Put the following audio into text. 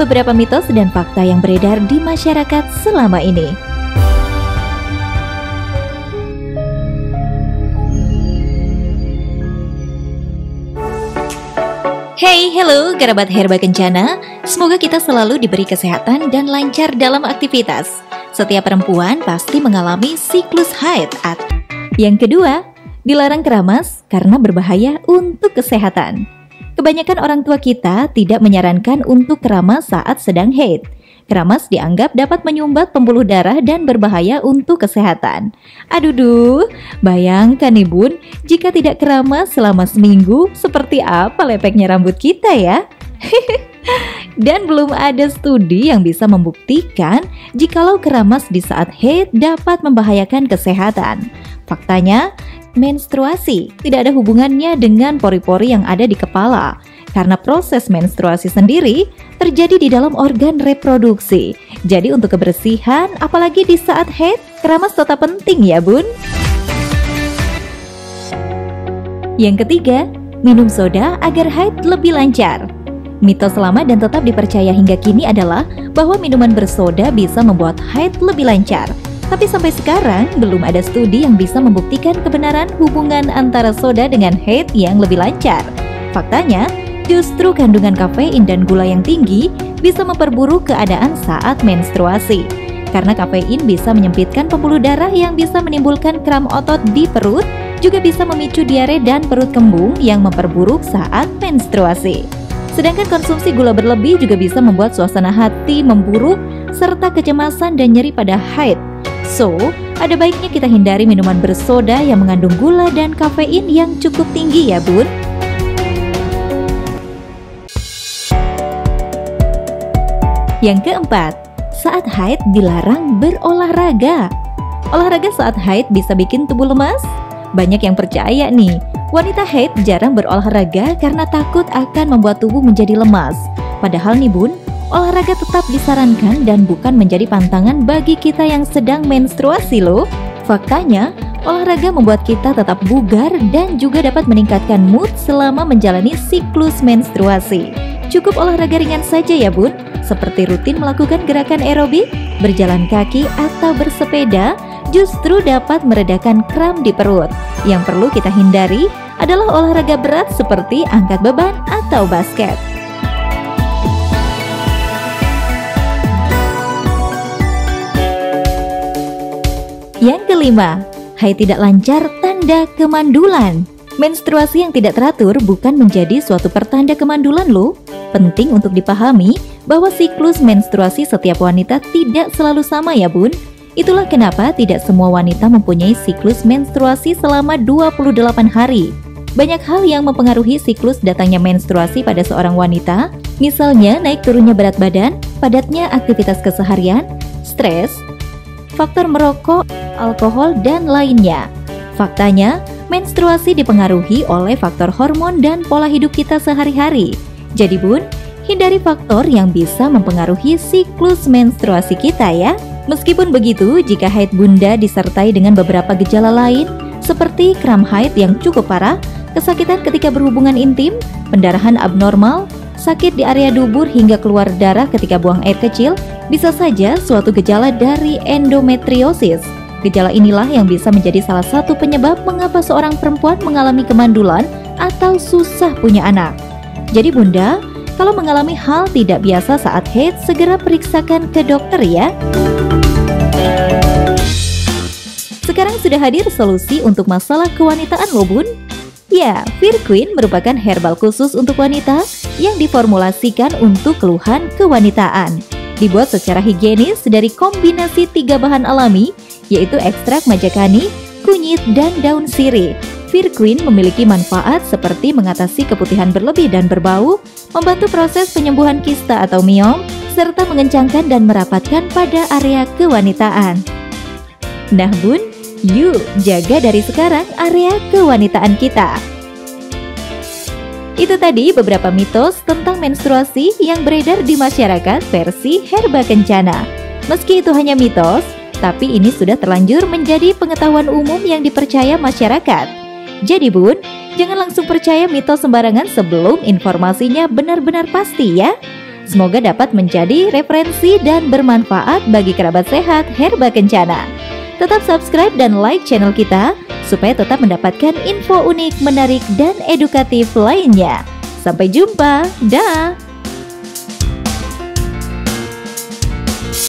beberapa mitos dan fakta yang beredar di masyarakat selama ini. Hey, hello kerabat Herba Kencana. Semoga kita selalu diberi kesehatan dan lancar dalam aktivitas. Setiap perempuan pasti mengalami siklus haid. Yang kedua, dilarang keramas karena berbahaya untuk kesehatan. Kebanyakan orang tua kita tidak menyarankan untuk keramas saat sedang haid. Keramas dianggap dapat menyumbat pembuluh darah dan berbahaya untuk kesehatan. Aduh, bayangkan nih bun, jika tidak keramas selama seminggu, seperti apa lepeknya rambut kita ya? Dan belum ada studi yang bisa membuktikan jikalau keramas di saat haid dapat membahayakan kesehatan. Faktanya, menstruasi tidak ada hubungannya dengan pori-pori yang ada di kepala. Karena proses menstruasi sendiri terjadi di dalam organ reproduksi. Jadi untuk kebersihan, apalagi di saat haid, keramas tetap penting ya bun. Yang ketiga, minum soda agar haid lebih lancar. Mitos lama dan tetap dipercaya hingga kini adalah bahwa minuman bersoda bisa membuat haid lebih lancar. Tapi sampai sekarang belum ada studi yang bisa membuktikan kebenaran hubungan antara soda dengan haid yang lebih lancar. Faktanya, justru kandungan kafein dan gula yang tinggi bisa memperburuk keadaan saat menstruasi. Karena kafein bisa menyempitkan pembuluh darah yang bisa menimbulkan kram otot di perut, juga bisa memicu diare dan perut kembung yang memperburuk saat menstruasi. Sedangkan konsumsi gula berlebih juga bisa membuat suasana hati memburuk serta kecemasan dan nyeri pada haid. So, ada baiknya kita hindari minuman bersoda yang mengandung gula dan kafein yang cukup tinggi ya bun. Yang keempat, saat haid dilarang berolahraga. Olahraga saat haid bisa bikin tubuh lemas? Banyak yang percaya nih, wanita haid jarang berolahraga karena takut akan membuat tubuh menjadi lemas. Padahal nih bun, olahraga tetap disarankan dan bukan menjadi pantangan bagi kita yang sedang menstruasi loh. Faktanya, olahraga membuat kita tetap bugar dan juga dapat meningkatkan mood selama menjalani siklus menstruasi. Cukup olahraga ringan saja ya bun, seperti rutin melakukan gerakan aerobik, berjalan kaki atau bersepeda, justru dapat meredakan kram di perut. Yang perlu kita hindari adalah olahraga berat seperti angkat beban atau basket. Yang kelima, haid tidak lancar tanda kemandulan. Menstruasi yang tidak teratur bukan menjadi suatu pertanda kemandulan loh. Penting untuk dipahami bahwa siklus menstruasi setiap wanita tidak selalu sama ya bun. Itulah kenapa tidak semua wanita mempunyai siklus menstruasi selama 28 hari. Banyak hal yang mempengaruhi siklus datangnya menstruasi pada seorang wanita, misalnya naik turunnya berat badan, padatnya aktivitas keseharian, stres, faktor merokok, alkohol, dan lainnya. Faktanya, menstruasi dipengaruhi oleh faktor hormon dan pola hidup kita sehari-hari. Jadi bun, hindari faktor yang bisa mempengaruhi siklus menstruasi kita ya. Meskipun begitu, jika haid bunda disertai dengan beberapa gejala lain, seperti kram haid yang cukup parah, kesakitan ketika berhubungan intim, pendarahan abnormal, sakit di area dubur hingga keluar darah ketika buang air kecil, bisa saja suatu gejala dari endometriosis. Gejala inilah yang bisa menjadi salah satu penyebab mengapa seorang perempuan mengalami kemandulan atau susah punya anak. Jadi bunda, kalau mengalami hal tidak biasa saat haid, segera periksakan ke dokter ya. Sekarang sudah hadir solusi untuk masalah kewanitaan loh bun. Ya, Firqueen merupakan herbal khusus untuk wanita yang diformulasikan untuk keluhan kewanitaan. Dibuat secara higienis dari kombinasi 3 bahan alami, yaitu ekstrak majakani, kunyit, dan daun sirih. Firqueen memiliki manfaat seperti mengatasi keputihan berlebih dan berbau, membantu proses penyembuhan kista atau miom, serta mengencangkan dan merapatkan pada area kewanitaan. Nah bun, yuk jaga dari sekarang area kewanitaan kita. Itu tadi beberapa mitos tentang menstruasi yang beredar di masyarakat versi Herba Kencana. Meski itu hanya mitos, tapi ini sudah terlanjur menjadi pengetahuan umum yang dipercaya masyarakat. Jadi bun, jangan langsung percaya mitos sembarangan sebelum informasinya benar-benar pasti ya. Semoga dapat menjadi referensi dan bermanfaat bagi kerabat sehat Herba Kencana. Tetap subscribe dan like channel kita supaya tetap mendapatkan info unik, menarik, dan edukatif lainnya. Sampai jumpa, dah!